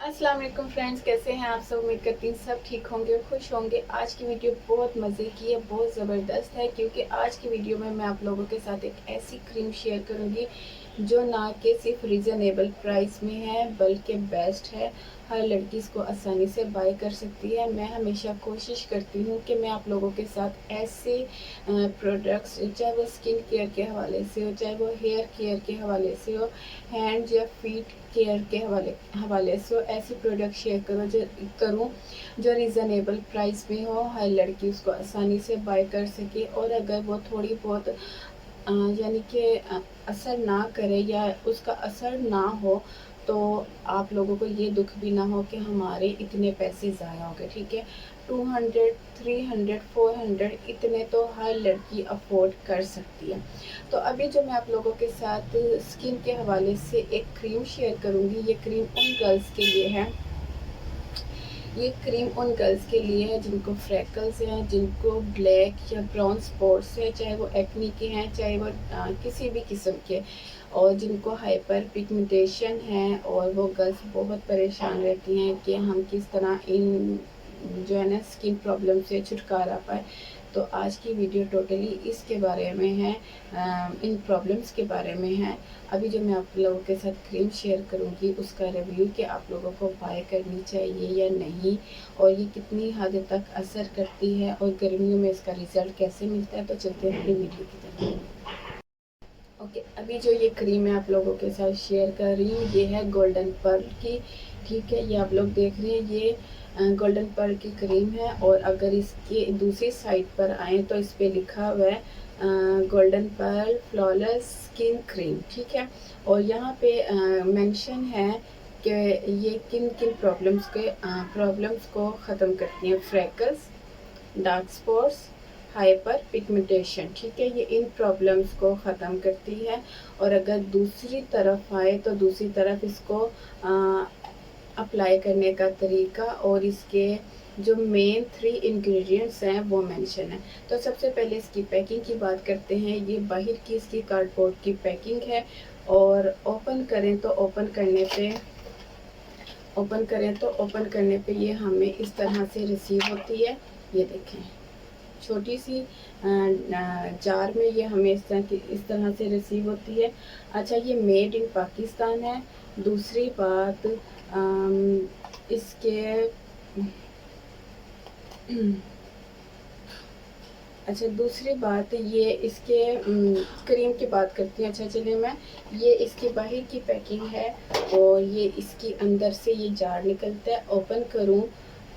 अस्सलाम वालेकुम फ्रेंड्स, कैसे हैं आप सब। उम्मीद करती हूँ सब ठीक होंगे, खुश होंगे। आज की वीडियो बहुत मज़े की है, बहुत ज़बरदस्त है, क्योंकि आज की वीडियो में मैं आप लोगों के साथ एक ऐसी क्रीम शेयर करूँगी जो ना कि सिर्फ रीज़नेबल प्राइस में है बल्कि बेस्ट है। हर लड़की इसको आसानी से बाय कर सकती है। मैं हमेशा कोशिश करती हूँ कि मैं आप लोगों के साथ ऐसे प्रोडक्ट्स, चाहे वो स्किन केयर के हवाले से हो, चाहे वो हेयर केयर के हवाले से हो, हैंड या फीट केयर के हवाले से हो, ऐसी प्रोडक्ट शेयर करूँ जो रीज़नेबल प्राइस में हो, हर लड़की उसको आसानी से बाय कर सके। और अगर वो थोड़ी बहुत यानी कि असर ना करे या उसका असर ना हो, तो आप लोगों को ये दुख भी ना हो कि हमारे इतने पैसे ज़ाया हो गए। ठीक है, 200, 300, 400 इतने तो हर लड़की अफोर्ड कर सकती है। तो अभी जो मैं आप लोगों के साथ स्किन के हवाले से एक क्रीम शेयर करूँगी, ये क्रीम उन गर्ल्स के लिए है, ये क्रीम उन गर्ल्स के लिए है जिनको फ्रैकल्स हैं, जिनको ब्लैक या ब्राउन स्पॉट्स हैं, चाहे वो एक्नी के हैं, चाहे वो किसी भी किस्म के, और जिनको हाइपर पिगमेंटेशन है। और वो गर्ल्स बहुत परेशान रहती हैं कि हम किस तरह इन जो है ना स्किन प्रॉब्लम से छुटकारा पाए। तो आज की वीडियो टोटली इसके बारे में है, इन प्रॉब्लम्स के बारे में है। अभी जो मैं आप लोगों के साथ क्रीम शेयर करूंगी उसका रिव्यू कि आप लोगों को बाय करनी चाहिए या नहीं, और ये कितनी हद तक असर करती है, और गर्मियों में इसका रिज़ल्ट कैसे मिलता है। तो चलते हैं अपनी वीडियो की तरफ। ओके, अभी जो ये क्रीम मैं आप लोगों के साथ शेयर कर रही हूँ ये है गोल्डन पर्ल की। ठीक है, ये आप लोग देख रहे हैं, ये गोल्डन पर्ल की क्रीम है। और अगर इसके दूसरी साइड पर आए तो इस पर लिखा हुआ है golden pearl flawless skin cream. ठीक है, और यहाँ पे मेंशन है कि ये किन किन प्रॉब्लम्स को ख़त्म करती है। Freckles, dark spots, hyper pigmentation. ठीक है, ये इन प्रॉब्लम्स को ख़त्म करती है। और अगर दूसरी तरफ आए तो दूसरी तरफ इसको अप्लाई करने का तरीका और इसके जो मेन 3 इंग्रेडिएंट्स हैं वो मेंशन है। तो सबसे पहले इसकी पैकिंग की बात करते हैं। ये बाहर की इसकी कार्डबोर्ड की पैकिंग है, और ओपन करने पे ये हमें इस तरह से रिसीव होती है। ये देखें, छोटी सी जार में ये हमें इस तरह से रिसीव होती है। अच्छा, ये मेड इन पाकिस्तान है। दूसरी बात, इसके अच्छा, दूसरी बात ये इसके क्रीम की बात करती हूँ। अच्छा चलिए, मैं ये इसकी बाहर की पैकिंग है, और ये इसकी अंदर से ये जार निकलता है।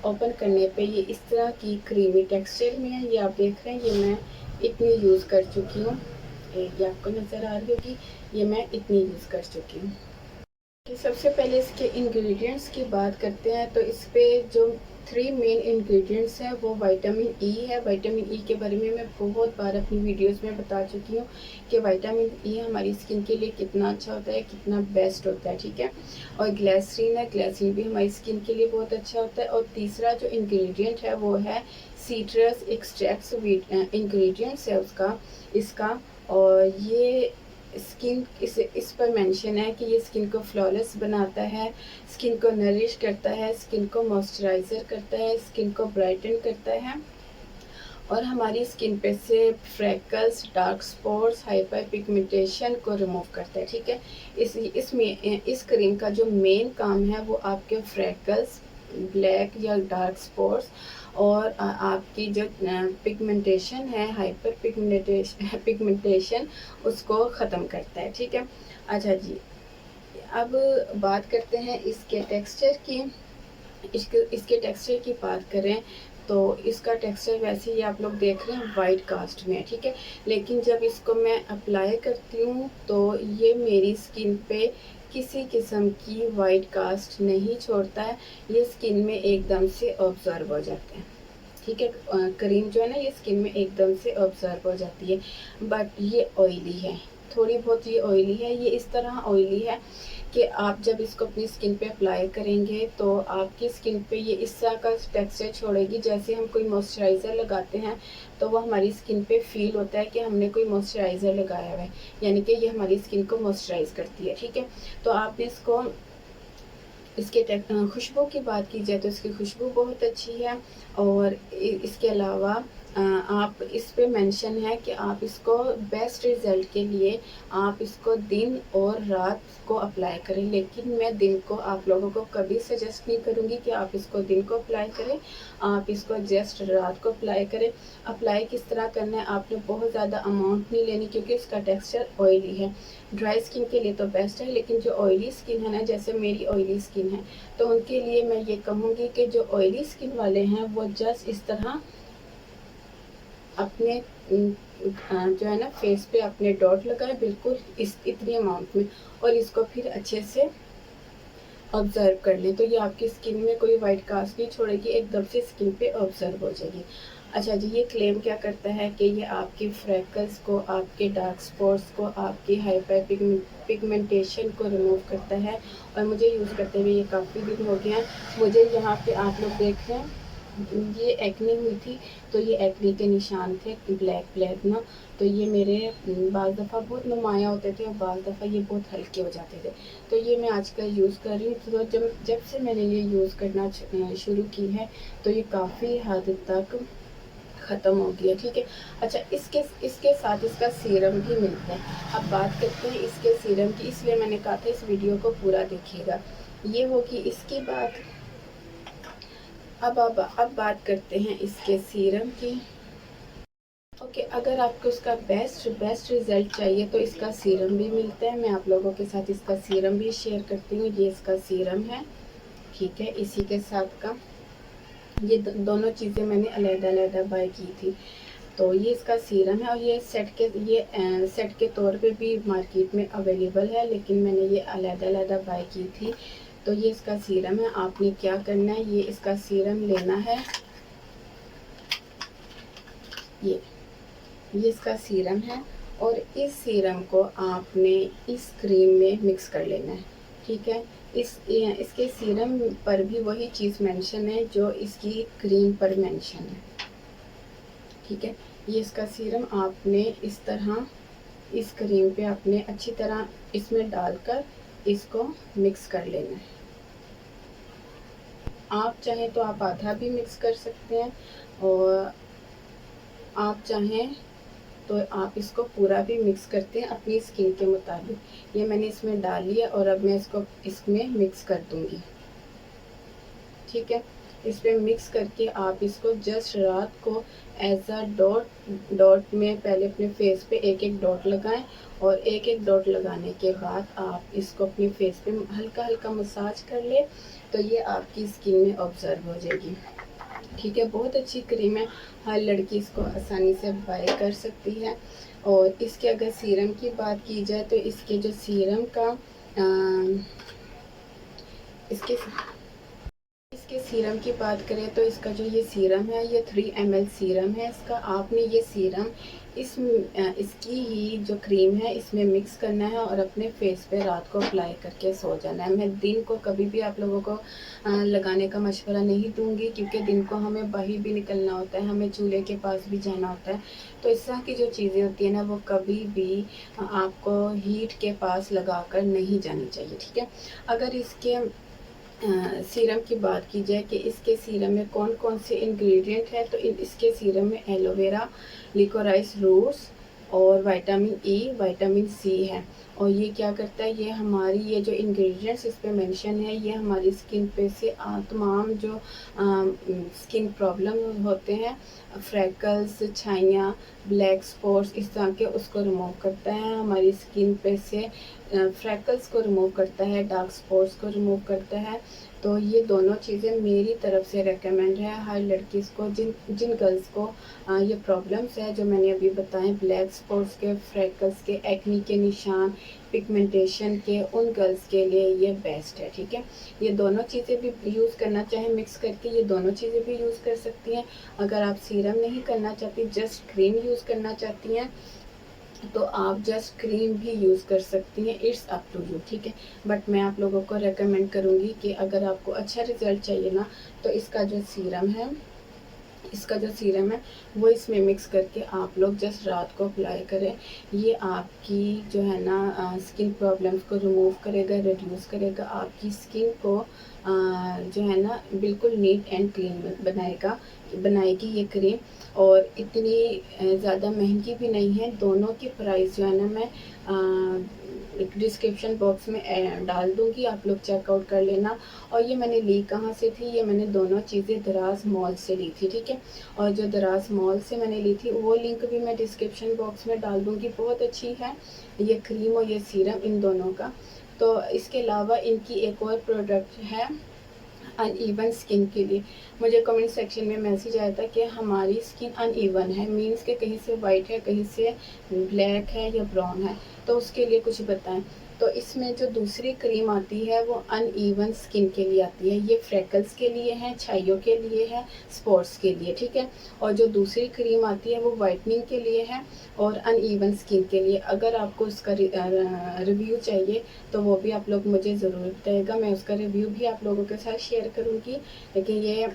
ओपन करने पे ये इस तरह की क्रीमी टेक्सचर में है। ये आप देख रहे हैं, ये मैं इतनी यूज़ कर चुकी हूँ, ये आपको नज़र आ रही होगी, ये मैं इतनी यूज़ कर चुकी हूँ। कि सबसे पहले इसके इंग्रेडिएंट्स की बात करते हैं। तो इस पे जो 3 मेन इंग्रेडिएंट्स हैं वो विटामिन ई है। विटामिन ई के बारे में मैं बहुत बार अपनी वीडियोस में बता चुकी हूँ कि विटामिन ई हमारी स्किन के लिए कितना अच्छा होता है, कितना बेस्ट होता है। ठीक है, और ग्लिसरीन है, ग्लिसरीन भी हमारी स्किन के लिए बहुत अच्छा होता है। और तीसरा जो इंग्रेडिएंट है वो है सिट्रस एक्सट्रैक्ट्स, इंग्रेडिएंट्स है इसका। और ये स्किन इस पर मेंशन है कि ये स्किन को फ्लॉलेस बनाता है, स्किन को नरिश करता है, स्किन को मॉइस्चराइज़र करता है, स्किन को ब्राइटन करता है, और हमारी स्किन पे से freckles, dark spots, hyper pigmentation को रिमूव करता है। ठीक है, इस क्रीम का जो मेन काम है वो आपके फ्रैकल्स, ब्लैक या डार्क स्पॉट्स, और आपकी जो पिगमेंटेशन है, हाइपर पिगमेंटेशन उसको ख़त्म करता है। ठीक है, अच्छा जी, अब बात करते हैं इसके टेक्सचर की। इसके टेक्सचर की बात करें तो इसका टेक्सचर वैसे ही आप लोग देख रहे हैं वाइट कास्ट में है। ठीक है, लेकिन जब इसको मैं अप्लाई करती हूँ तो ये मेरी स्किन पे किसी किस्म की वाइट कास्ट नहीं छोड़ता है, ये स्किन में एकदम से ऑब्जर्व हो जाते हैं। ठीक है, क्रीम जो है ना ये स्किन में एकदम से ऑब्जर्व हो जाती है। बट ये ऑयली है, थोड़ी बहुत ये ऑयली है। ये इस तरह ऑयली है कि आप जब इसको अपनी स्किन पे अप्लाई करेंगे तो आपकी स्किन पे ये इस तरह का टेक्सचर छोड़ेगी, जैसे हम कोई मॉइस्चराइज़र लगाते हैं तो वो हमारी स्किन पे फील होता है कि हमने कोई मॉइस्चराइज़र लगाया हुआ है, यानी कि ये हमारी स्किन को मॉइस्चराइज़ करती है। ठीक है, तो आपने इसको इसके खुशबू की बात की जाए तो इसकी खुशबू बहुत अच्छी है। और इसके अलावा आप इस पे मेंशन है कि आप इसको बेस्ट रिज़ल्ट के लिए आप इसको दिन और रात को अप्लाई करें, लेकिन मैं दिन को आप लोगों को कभी सजेस्ट नहीं करूँगी कि आप इसको दिन को अप्लाई करें। आप इसको जस्ट रात को अप्लाई करें। अप्लाई किस तरह करना है, आपने बहुत ज़्यादा अमाउंट नहीं लेनी क्योंकि इसका टेक्सचर ऑयली है। ड्राई स्किन के लिए तो बेस्ट है, लेकिन जो ऑयली स्किन है ना, जैसे मेरी ऑयली स्किन है, तो उनके लिए मैं ये कहूँगी कि जो ऑयली स्किन वाले हैं वो जस्ट इस तरह अपने जो है ना फेस पे अपने डॉट लगाए, बिल्कुल इस इतनी अमाउंट में, और इसको फिर अच्छे से ऑब्जर्व कर लें। तो ये आपकी स्किन में कोई वाइट कास्ट नहीं छोड़ेगी, एकदम से स्किन पे ऑब्जर्व हो जाएगी। अच्छा जी, ये क्लेम क्या करता है कि ये आपकी फ्रैकल्स को, आपके डार्क स्पॉट्स को, आपकी हाइपर पिगमेंटेशन को रिमूव करता है। और मुझे यूज़ करते हुए ये काफ़ी दिन हो गया है। मुझे यहाँ पे आप लोग देख रहे हैं ये एक्ने हुई थी, तो ये एक्ने के निशान थे ब्लैक ब्लैक ना, तो ये मेरे बाज़ दफ़ा बहुत नुमाया होते थे और बाज़ दफ़ा ये बहुत हल्के हो जाते थे। तो ये मैं आजकल यूज़ कर रही हूँ। तो जब से मैंने ये यूज़ करना शुरू की है, तो ये काफ़ी हद तक ख़त्म हो गया। ठीक है। अच्छा, इसके इसके साथ इसका सीरम भी मिलता है। अब बात करते हैं इसके सीरम की, इसलिए मैंने कहा था इस वीडियो को पूरा देखिएगा। ये होगी इसकी बात। अब बात करते हैं इसके सीरम की। ओके, अगर आपको इसका बेस्ट रिज़ल्ट चाहिए तो इसका सीरम भी मिलता है। मैं आप लोगों के साथ इसका सीरम भी शेयर करती हूँ। ये इसका सीरम है, ठीक है। इसी के साथ का ये दोनों चीज़ें मैंने अलग-अलग बाय की थी। तो ये इसका सीरम है, और ये सेट के तौर पे भी मार्केट में अवेलेबल है, लेकिन मैंने ये अलग-अलग बाय की थी। तो ये इसका सीरम है। आपने क्या करना है, ये इसका सीरम लेना है। ये इसका सीरम है, और इस सीरम को आपने इस क्रीम में मिक्स कर लेना है, ठीक है। इसके सीरम पर भी वही चीज़ मेंशन है जो इसकी क्रीम पर मेंशन है, ठीक है। ये इसका सीरम आपने इस तरह इस क्रीम पे आपने अच्छी तरह इसमें डालकर इसको मिक्स कर लेना है। आप चाहें तो आप आधा भी मिक्स कर सकते हैं, और आप चाहें तो आप इसको पूरा भी मिक्स करते हैं अपनी स्किन के मुताबिक। ये मैंने इसमें डाल लिया, और अब मैं इसको इसमें मिक्स कर दूंगी, ठीक है। इसमें मिक्स करके आप इसको जस्ट रात को एज अ डॉट में पहले अपने फेस पे एक एक डॉट लगाएं, और एक एक डॉट लगाने के बाद आप इसको अपने फेस पे हल्का हल्का मसाज कर ले, तो ये आपकी स्किन में ऑब्जर्व हो जाएगी, ठीक है। बहुत अच्छी क्रीम है, हर लड़की इसको आसानी से बाय कर सकती है। और इसके अगर सीरम की बात की जाए तो इसके जो सीरम का इसके इसके सीरम की बात करें तो इसका जो ये सीरम है, ये 3 ml सीरम है इसका। आपने ये सीरम इसकी ही जो क्रीम है इसमें मिक्स करना है, और अपने फेस पे रात को अप्लाई करके सो जाना है। मैं दिन को कभी भी आप लोगों को लगाने का मशवरा नहीं दूंगी, क्योंकि दिन को हमें बाहर भी निकलना होता है, हमें चूल्हे के पास भी जाना होता है। तो इस तरह की जो चीज़ें होती है ना, वो कभी भी आपको हीट के पास लगा कर नहीं जानी चाहिए, ठीक है। अगर इसके सीरम की बात की जाए कि इसके सीरम में कौन कौन से इंग्रेडिएंट है, तो इसके सीरम में एलोवेरा, लिकोराइस रूट्स और विटामिन ई, विटामिन सी है। और ये क्या करता है, ये हमारी ये जो इंग्रेडिएंट्स इस पे मेंशन है, ये हमारी स्किन पे से तमाम जो स्किन प्रॉब्लम होते हैं, फ्रैकल्स, छाइयाँ, ब्लैक स्पॉट्स, इस तरह के, उसको रिमूव करता है। हमारी स्किन पे से फ्रैकल्स को रिमूव करता है, डार्क स्पॉट्स को रिमूव करता है। तो ये दोनों चीज़ें मेरी तरफ से रेकमेंड है हर लड़की को, जिन गर्ल्स को ये प्रॉब्लम्स है जो मैंने अभी बताएं, ब्लैक स्पॉट्स के, फ्रैकल्स के, एक्नी के निशान, पिगमेंटेशन के, उन गर्ल्स के लिए ये बेस्ट है, ठीक है। ये दोनों चीज़ें भी यूज़ करना चाहें मिक्स करके, ये दोनों चीज़ें भी यूज़ कर सकती हैं। अगर आप सीरम नहीं करना चाहती, जस्ट क्रीम यूज़ करना चाहती हैं, तो आप जस्ट क्रीम भी यूज़ कर सकती हैं, इट्स अप टू यू, ठीक है। बट मैं आप लोगों को रेकमेंड करूँगी कि अगर आपको अच्छा रिजल्ट चाहिए ना, तो इसका जो सीरम है वो इसमें मिक्स करके आप लोग जस्ट रात को अप्लाई करें। ये आपकी जो है ना स्किन प्रॉब्लम्स को रिमूव करेगा, रिड्यूस करेगा, आपकी स्किन को जो है ना बिल्कुल नीट एंड क्लीन बनाएगी ये क्रीम। और इतनी ज़्यादा महंगी भी नहीं है। दोनों की प्राइस जो है ना मैं डिस्क्रिप्शन बॉक्स में डाल दूँगी, आप लोग चेकआउट कर लेना। और ये मैंने ली कहाँ से थी, ये मैंने दोनों चीज़ें दराज मॉल से ली थी, ठीक है। और जो दराज मॉल से मैंने ली थी वो लिंक भी मैं डिस्क्रिप्शन बॉक्स में डाल दूँगी। बहुत अच्छी है ये क्रीम और ये सीरम इन दोनों का। तो इसके अलावा इनकी एक और प्रोडक्ट है अनइवन स्किन के लिए। मुझे कमेंट सेक्शन में मैसेज आया था कि हमारी स्किन अनइवन है, मीन्स के कहीं से वाइट है, कहीं से ब्लैक है या ब्राउन है, तो उसके लिए कुछ बताएं। तो इसमें जो दूसरी क्रीम आती है वो अनइवन स्किन के लिए आती है। ये फ्रेकल्स के लिए है, छाइयों के लिए है, स्पॉट्स के लिए, ठीक है। और जो दूसरी क्रीम आती है वो वाइटनिंग के लिए है और अनइवन स्किन के लिए। अगर आपको उसका रिव्यू चाहिए तो वो भी आप लोग मुझे ज़रूर बताइएगा, मैं उसका रिव्यू भी आप लोगों के साथ शेयर करूँगी। लेकिन ये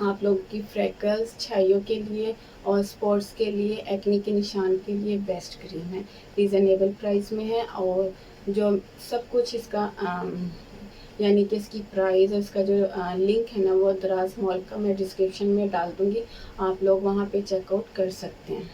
आप लोगों की फ्रेकल्स, छाइयों के लिए और स्पॉट्स के लिए, एक्ने के निशान के लिए बेस्ट क्रीम है। रीज़नेबल प्राइस में है और जो सब कुछ इसका यानी कि इसकी प्राइस और इसका जो लिंक है ना वो दराज मॉल का मैं डिस्क्रिप्शन में डाल दूँगी, आप लोग वहाँ पे चेकआउट कर सकते हैं।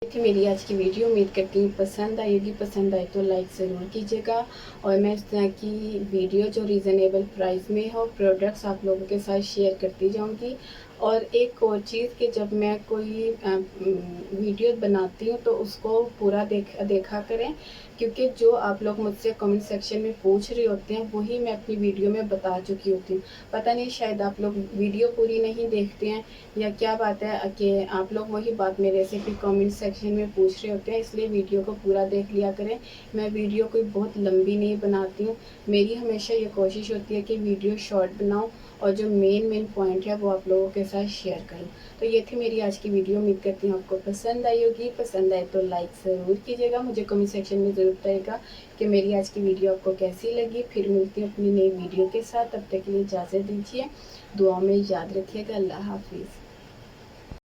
ये थी मेरी आज की वीडियो। उम्मीद करती हूँ पसंद आएगी। पसंद आए तो लाइक ज़रूर कीजिएगा। और मैं इस तरह की वीडियो जो रीज़नेबल प्राइस में हो प्रोडक्ट्स आप लोगों के साथ शेयर करती जाऊँगी। और एक और चीज़ कि जब मैं कोई वीडियो बनाती हूँ तो उसको पूरा देखा करें, क्योंकि जो आप लोग मुझसे कमेंट सेक्शन में पूछ रहे होते हैं वही मैं अपनी वीडियो में बता चुकी होती हूँ। पता नहीं शायद आप लोग वीडियो पूरी नहीं देखते हैं या क्या बात है कि आप लोग वही बात मेरे से फिर कमेंट सेक्शन में पूछ रहे होते हैं, इसलिए वीडियो को पूरा देख लिया करें। मैं वीडियो कोई बहुत लंबी नहीं बनाती हूँ। मेरी हमेशा ये कोशिश होती है कि वीडियो शॉर्ट बनाऊँ और जो मेन पॉइंट है वो आप लोगों के साथ शेयर करूँ। तो ये थी मेरी आज की वीडियो। उम्मीद करती हूँ आपको पसंद आई होगी। पसंद आए तो लाइक ज़रूर कीजिएगा। मुझे कमेंट सेक्शन में ज़रूर बताइएगा कि मेरी आज की वीडियो आपको कैसी लगी। फिर मिलती हूँ अपनी नई वीडियो के साथ, तब तक के लिए इजाज़त दीजिए। दुआ में याद रखिएगा। अल्लाह हाफिज़।